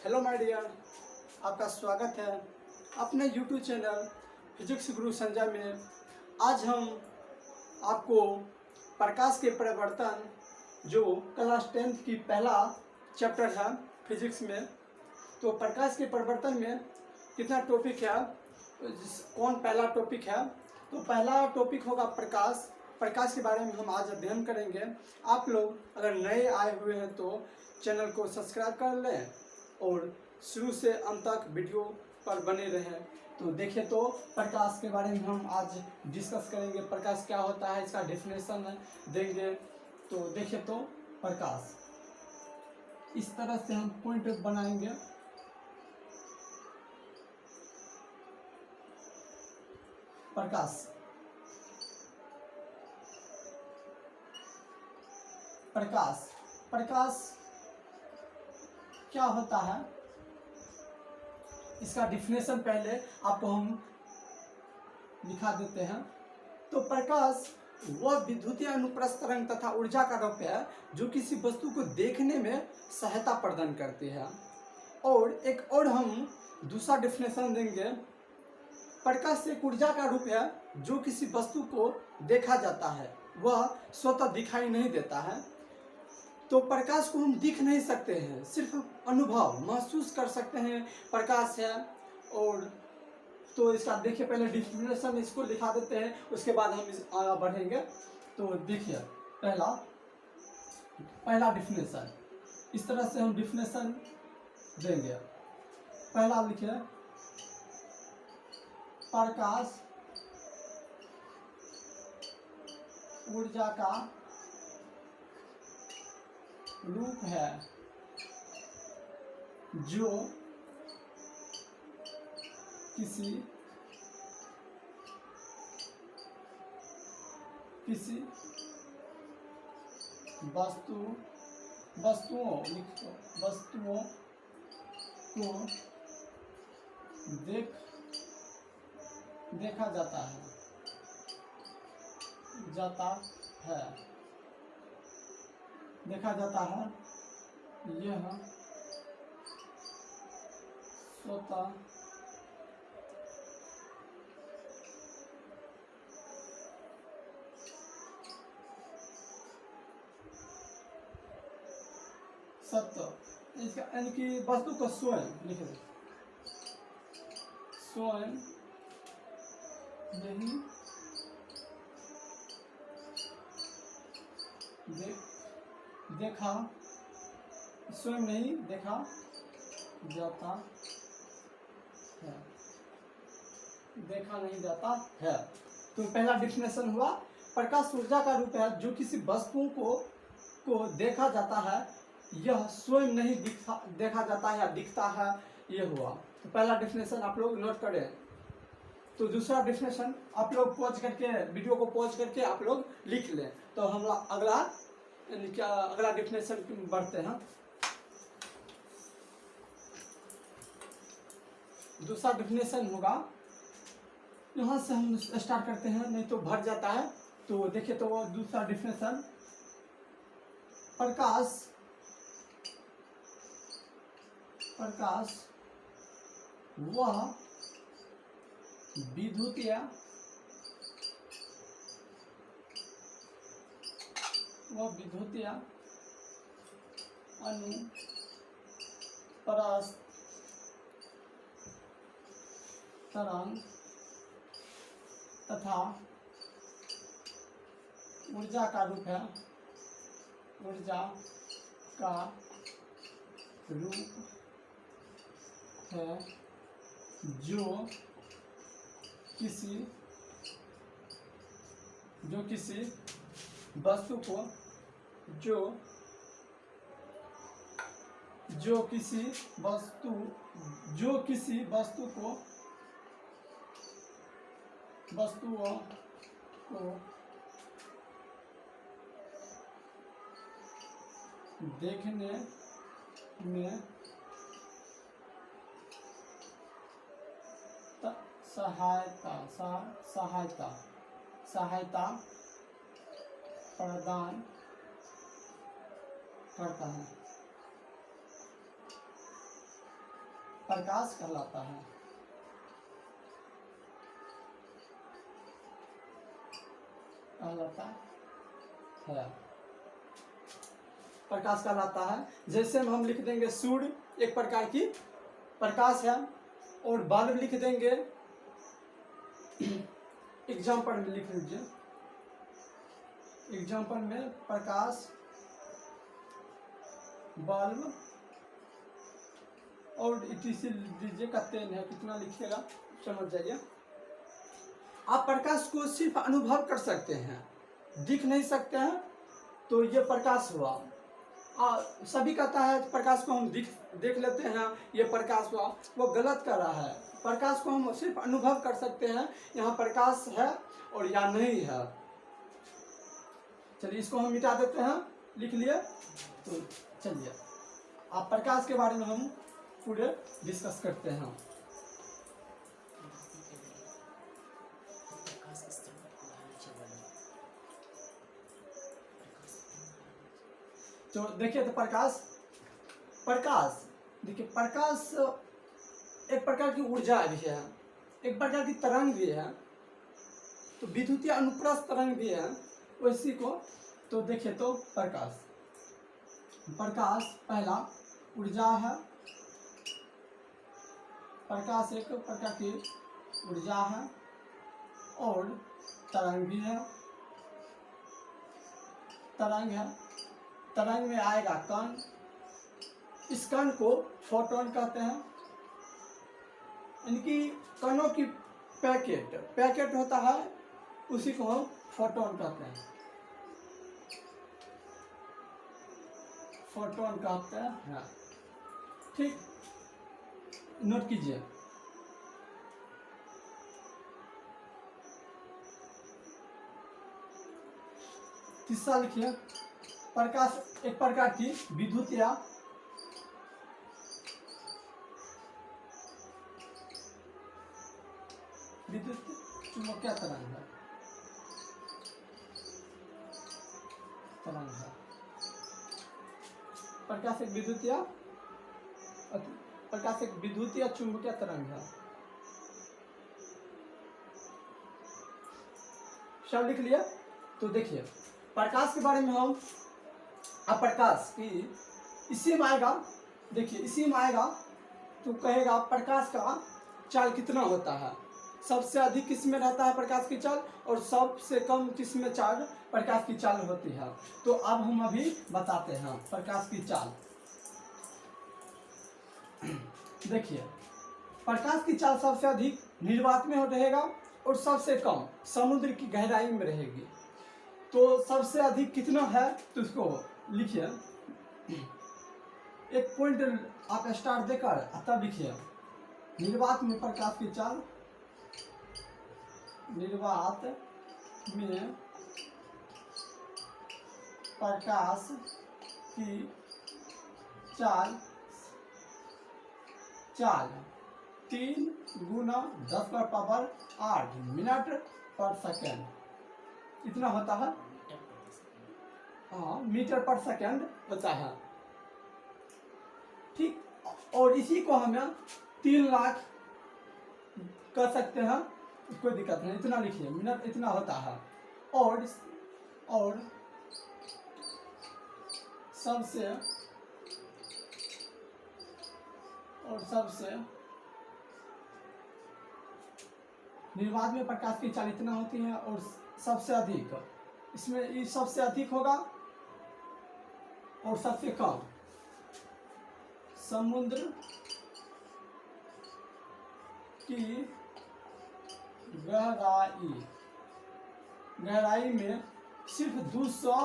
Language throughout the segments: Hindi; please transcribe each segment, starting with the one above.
हेलो माय डियर, आपका स्वागत है अपने यूट्यूब चैनल फिजिक्स गुरु संजय में। आज हम आपको प्रकाश के परिवर्तन जो क्लास 10th की पहला चैप्टर है फिजिक्स में, तो प्रकाश के परिवर्तन में कितना टॉपिक है, कौन पहला टॉपिक है। तो पहला टॉपिक होगा प्रकाश। प्रकाश के बारे में हम आज अध्ययन करेंगे। आप लोग अगर नए आए हुए हैं तो चैनल को सब्सक्राइब कर लें और शुरू से अंत तक वीडियो पर बने रहें। तो देखिए, तो प्रकाश के बारे में हम आज डिस्कस करेंगे। प्रकाश क्या होता है, इसका डेफिनेशन देंगे। तो देखिए, तो प्रकाश इस तरह से हम पॉइंट बनाएंगे। प्रकाश प्रकाश प्रकाश क्या होता है, इसका डिफिनेशन पहले आपको हम दिखा देते हैं। तो प्रकाश वह विद्युतीय अनुप्रस्थ तरंग तथा ऊर्जा का रूप है जो किसी वस्तु को देखने में सहायता प्रदान करती है। और एक और हम दूसरा डिफिनेशन देंगे। प्रकाश एक ऊर्जा का रूप है जो किसी वस्तु को देखा जाता है, वह स्वतः दिखाई नहीं देता है। तो प्रकाश को हम दिख नहीं सकते हैं, सिर्फ अनुभव महसूस कर सकते हैं प्रकाश है। और तो इसका देखिए, पहले डिफिनेशन इसको लिखा देते हैं, उसके बाद हम आगे बढ़ेंगे। तो देखिए, पहला डिफिनेशन इस तरह से हम डिफिनेशन देंगे। पहला लिखिए, प्रकाश ऊर्जा का रूप है जो किसी वस्तुओं को देखा जाता है यह स्वतः सत्य, इसका यानी कि वस्तु को स्वयं लिखे, स्वयं नहीं देखा जाता है। तो पहला डिफिनेशन हुआ, प्रकाश ऊर्जा का रूप है जो किसी वस्तुओं को देखा जाता है, यह स्वयं नहीं देखा जाता है या दिखता है, ये हुआ। तो पहला डिफिनेशन आप लोग नोट करें। तो दूसरा डिफिनेशन आप लोग वीडियो को पॉज करके आप लोग लिख लें। तो हम अगला डिफिनेशन बढ़ते हैं। दूसरा डिफिनेशन होगा, यहाँ से हम स्टार्ट करते हैं, नहीं तो भर जाता है। तो देखिए, तो दूसरा डिफिनेशन, प्रकाश वह विद्युतीय अनुप्रस्थ तरंग तथा ऊर्जा का रूप है जो किसी वस्तु को वस्तुओं को देखने में सहायता प्रदान करता है। प्रकाश कहलाता है। प्रकाश कहलाता है। जैसे हम लिख देंगे सूर्य एक प्रकार की प्रकाश है, और बल्ब लिख देंगे, एग्जाम्पल में लिख लीजिए, एग्जाम्पल में प्रकाश, बल्ब और इटीसी दीजिए का तेन है, कितना लिखिएगा समझ जाइए। आप प्रकाश को सिर्फ अनुभव कर सकते हैं, दिख नहीं सकते हैं, तो ये प्रकाश हुआ। सभी कहता है प्रकाश को हम देख लेते हैं, ये प्रकाश हुआ, वो गलत कर रहा है। प्रकाश को हम सिर्फ अनुभव कर सकते हैं, यहाँ प्रकाश है और या नहीं है। चलिए इसको हम मिटा देते हैं, लिख लिए। तो चलिए आप प्रकाश के बारे में हम पूरे डिस्कस करते हैं। तो देखिए, तो प्रकाश देखिए, प्रकाश एक प्रकार की ऊर्जा भी है, एक प्रकार की तरंग भी है, तो विद्युतीय अनुप्रस्थ तरंग भी है उसी को। तो देखिए, तो प्रकाश पहला ऊर्जा है। प्रकाश एक प्रकार की ऊर्जा है और तरंग भी है, तरंग है। तरंग में आएगा कण, इस कण को फोटोन कहते हैं। इनकी कणों की पैकेट होता है, उसी को हम फोटोन कहते हैं, फोटोन कहते हैं। ठीक, नोट कीजिए। तीसरा लिखिए, प्रकाश एक प्रकार की विद्युतीय चुंबकीय तरंग है, प्रकाश एक विद्युतीय चुंबकीय तरंग है। सब लिख लिया। तो देखिए, प्रकाश के बारे में हम, अब प्रकाश की इसी में आएगा, देखिए इसी में आएगा तो कहेगा प्रकाश का चाल कितना होता है, सबसे अधिक किस में रहता है प्रकाश की चाल, और सबसे कम किस में चाल प्रकाश की चाल होती है। तो अब हम अभी बताते हैं प्रकाश की चाल। देखिए, प्रकाश की चाल सबसे अधिक निर्वात में रहेगा और सबसे कम समुद्र की गहराई में रहेगी। तो सबसे अधिक कितना है तो उसको लिखिए, एक पॉइंट आप स्टार देकर तब लिखिए, निर्वात में प्रकाश की चाल, निर्वात में प्रकाश की चाल 3 गुना 10⁻8 मिनट पर सेकेंड, इतना होता है। हाँ, मीटर पर सेकेंड होता है। ठीक, और इसी को हमें 3 लाख कर सकते हैं, कोई दिक्कत नहीं, इतना लिखिए, मिनट इतना होता है। और सबसे निर्वात में प्रकाश की चाल इतना होती है, और सबसे अधिक इसमें सबसे अधिक होगा और सबसे कम समुद्र की गहराई में सिर्फ 200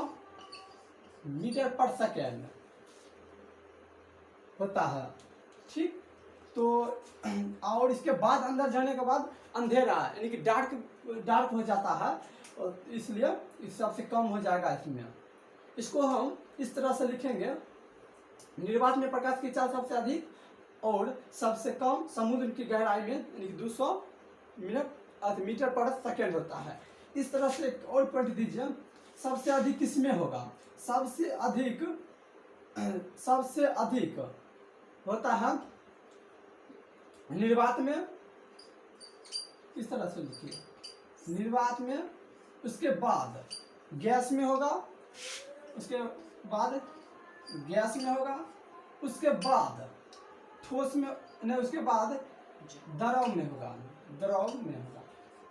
मीटर पर सेकेंड होता है। ठीक, तो और इसके बाद अंदर जाने के बाद अंधेरा यानी कि डार्क हो जाता है, और इसलिए इस सबसे कम हो जाएगा इसमें। इसको हम इस तरह से लिखेंगे, निर्वात में प्रकाश की चाल सबसे अधिक और सबसे कम समुद्र की गहराई में यानी कि 200 मीटर पर सेकेंड होता है। इस तरह से एक और पॉइंट दीजिए, सबसे अधिक किसमें होगा, सबसे अधिक होता है निर्वात में इस तरह से लिखिए, निर्वात में, उसके बाद गैस में होगा, उसके बाद गैस में होगा, उसके बाद ठोस में नहीं, उसके बाद द्रव में होगा, द्रव में होगा,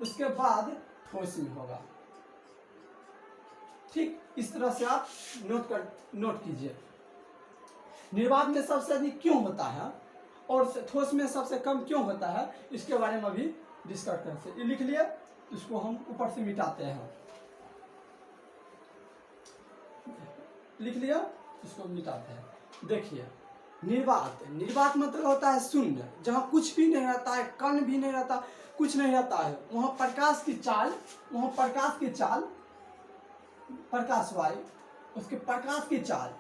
उसके बाद ठोस में होगा। ठीक इस तरह से आप नोट कीजिए। निर्वात में सबसे अधिक क्यों होता है और ठोस में सबसे कम क्यों होता है, इसके बारे में अभी डिस्कस करते हैं। लिख लिए, इसको हम ऊपर से मिटाते हैं। लिख लिया, इसको मिटाते हैं। देखिए, निर्वात, निर्वात मतलब होता है शून्य, जहाँ कुछ भी नहीं रहता है, कण भी नहीं रहता, कुछ नहीं रहता है, वहाँ प्रकाश की चाल, वहाँ प्रकाश की चाल, प्रकाश वायु, उसके प्रकाश की चाल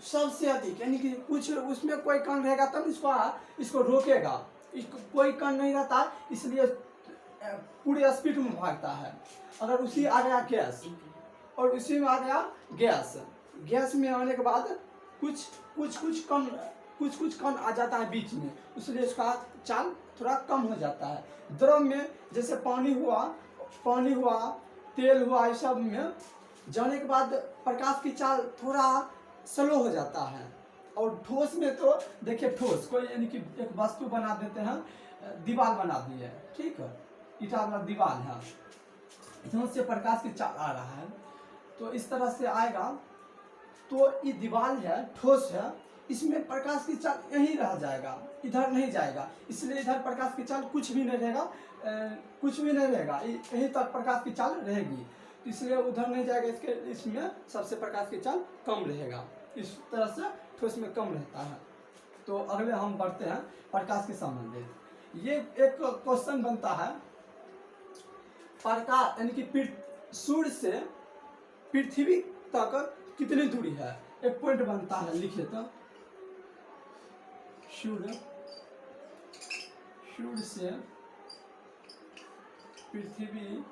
सबसे अधिक, यानी कि कुछ उसमें कोई कण रहेगा तब इसको रोकेगा, इसको कोई कण नहीं रहता, इसलिए पूरे स्पीड में भागता है। अगर उसी आ गया गैस और उसी में आ गया गैस, गैस में आने के बाद कुछ कण आ जाता है बीच में, इसलिए उसका चाल थोड़ा कम हो जाता है। द्रव में जैसे पानी हुआ, तेल हुआ, इस सब में जाने के बाद प्रकाश की चाल थोड़ा स्लो हो जाता है। और ठोस में तो देखिए, ठोस कोई यानी कि एक वस्तु बना देते हैं, दीवार बना दी है, ठीक है, ईटा वाला दीवार है, इसमें से प्रकाश की चाल आ रहा है, तो इस तरह से आएगा, तो ये दीवार है, ठोस है, इसमें प्रकाश की चाल यहीं रह जाएगा, इधर नहीं जाएगा, इसलिए इधर प्रकाश की चाल कुछ भी नहीं रहेगा, यहीं तक प्रकाश की चाल रहेगी, इसलिए उधर नहीं जाएगा, इसमें सबसे प्रकाश की चाल कम रहेगा, इस तरह से ठोस में कम रहता है। तो अगले हम बढ़ते हैं प्रकाश के संबंधित। ये एक क्वेश्चन बनता है, प्रकाश यानी कि सूर्य से पृथ्वी तक कितनी दूरी है, एक पॉइंट बनता है, लिखिए तो, सूर्य से पृथ्वी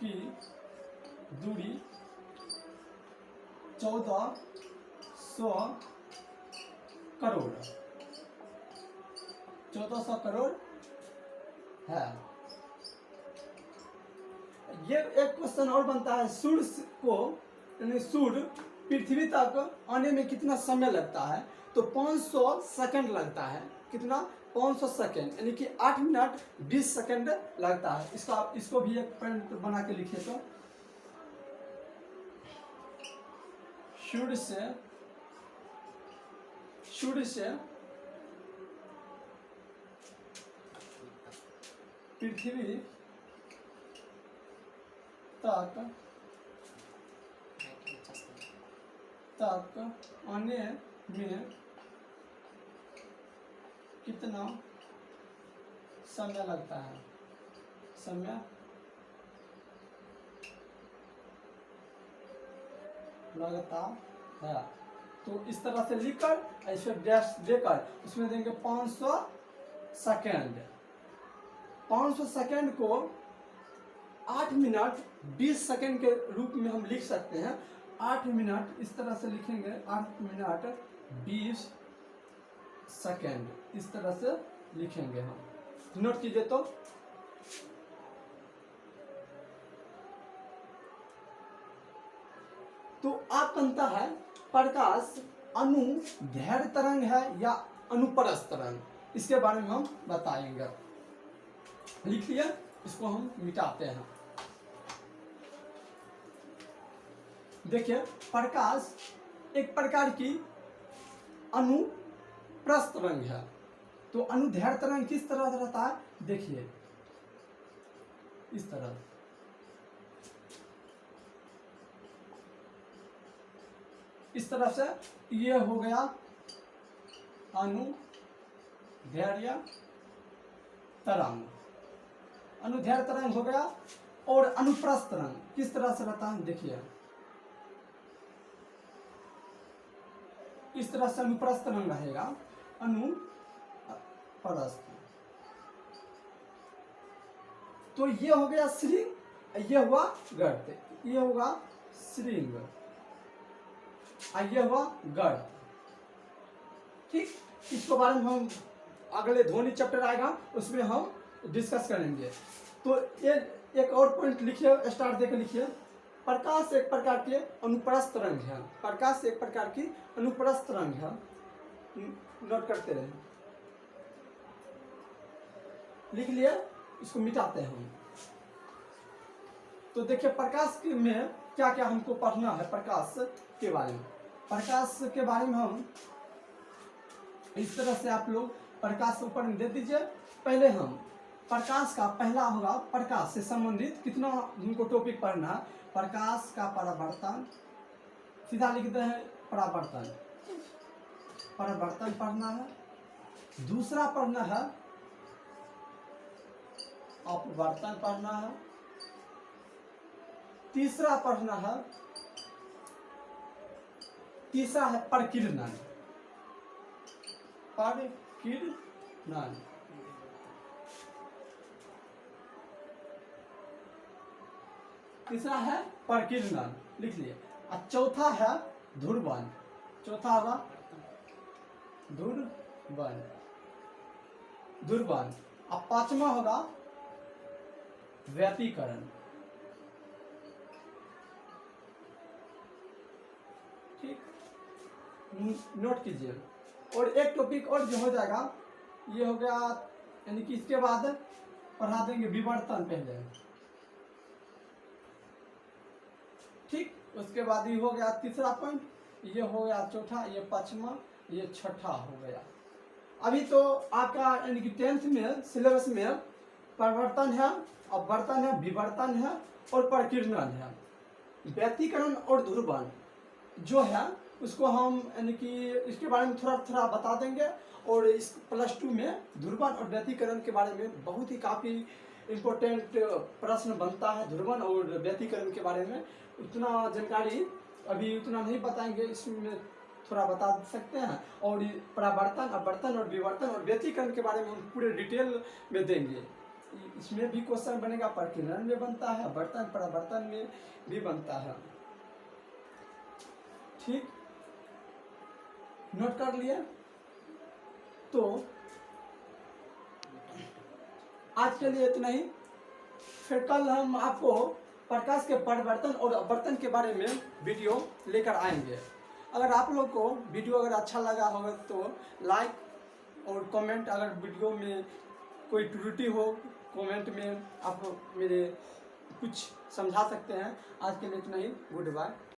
की दूरी 1400 करोड़, 1400 करोड़ है। ये एक क्वेश्चन और बनता है, सूर्य को यानी सूर्य पृथ्वी तक आने में कितना समय लगता है, तो 500 सेकंड लगता है। कितना? 500 सेकंड, यानी कि 8 मिनट 20 सेकंड लगता है। इसको भी एक पॉइंट बना के लिखिए तो, सूर्य से पृथ्वी तक आने में कितना समय लगता है, समय लगता है। तो इस तरह से लिखकर ऐसे डैश देकर उसमें देंगे 500 सेकेंड। 500 सेकेंड को 8 मिनट 20 सेकेंड के रूप में हम लिख सकते हैं। 8 मिनट इस तरह से लिखेंगे, 8 मिनट 20 सेकेंड, इस तरह से लिखेंगे हम। नोट कीजिए तो आप बनता है प्रकाश अणु धैर्य तरंग है या अनुप्रस्थ तरंग, इसके बारे में हम बताएंगे। लिख लिया, इसको हम मिटाते हैं। देखिए, प्रकाश एक प्रकार की अनुप्रस्थ तरंग है। तो अनुदैर्घ्य तरंग किस तरह से रहता है, देखिए इस तरह, इस तरह से ये हो गया अनुदैर्घ्य तरंग, अनुदैर्घ्य तरंग हो गया। और अनुप्रस्थ तरंग किस तरह से रहता है, देखिए इस तरह से अनुप्रस्थ तरंग रहेगा, अनुप्रस्थ। तो ये हो गया श्रृंग, ये हुआ गर्त, ये होगा श्रृंग, ये हुआ गर्त। ठीक, इसके बारे में हम अगले ध्वनि चैप्टर आएगा उसमें हम डिस्कस करेंगे। तो ये एक और पॉइंट लिखिए, स्टार्ट देकर लिखिए। प्रकाश एक प्रकार के अनुप्रस्थ रंग है। प्रकाश एक प्रकार की अनुप्रस्थ रंग है। नोट करते रहे, लिख लिया, इसको मिटाते हैं हम। तो देखिए प्रकाश में क्या क्या हमको पढ़ना है। प्रकाश के बारे में, प्रकाश के बारे में हम इस तरह से आप लोग प्रकाश ऊपर में दे दीजिए। पहले हम प्रकाश का पहला होगा, प्रकाश से संबंधित कितना हमको टॉपिक पढ़ना है। प्रकाश का परावर्तन, सीधा लिखते हैं परावर्तन, परावर्तन पढ़ना है। दूसरा पढ़ना है अपवर्तन पढ़ना है। तीसरा पढ़ना है, तीसरा है प्रकीर्णन, प्रकीर्णन। तीसरा है प्रकीर्णन, लिख लिए। और चौथा है ध्रुवन, चौथा होगा ध्रुवन, ध्रुवन। और पांचवा होगा व्यतिकरण। ठीक, नोट कीजिए। और एक टॉपिक और जो हो जाएगा, ये हो गया, यानी कि इसके बाद पढ़ा देंगे विवर्तन पहले। ठीक, उसके बाद ये हो गया तीसरा पॉइंट, ये हो गया चौथा, ये पांचवा, ये छठा हो गया। अभी तो आपका यानी कि 10th में सिलेबस में परिवर्तन है, अपवर्तन है, विवर्तन है और प्रकीर्णन है। व्यतिकरण और ध्रुवन जो है उसको हम यानी कि इसके बारे में थोड़ा थोड़ा बता देंगे। और इस +2 में ध्रुवन और व्यतिकरण के बारे में बहुत ही काफ़ी इम्पोर्टेंट प्रश्न बनता है। ध्रुवन और व्यतिकरण के बारे में उतना जानकारी अभी उतना नहीं बताएंगे, इसमें थोड़ा बता सकते हैं। और परावर्तन, अपवर्तन और विवर्तन और व्यतिकरण के बारे में हम पूरे डिटेल में देंगे। इसमें भी क्वेश्चन बनेगा, प्रकीर्णन में बनता है, अपवर्तन परावर्तन में भी बनता है। ठीक, नोट कर लिया। तो आज के लिए इतना ही। फिर कल हम आपको प्रकाश के परिवर्तन और अपवर्तन के बारे में वीडियो लेकर आएंगे। अगर आप लोग को वीडियो अगर अच्छा लगा होगा तो लाइक और कमेंट, अगर वीडियो में कोई त्रुटि हो कमेंट में आप मेरे कुछ समझा सकते हैं। आज के लिए इतना ही, गुड बाय।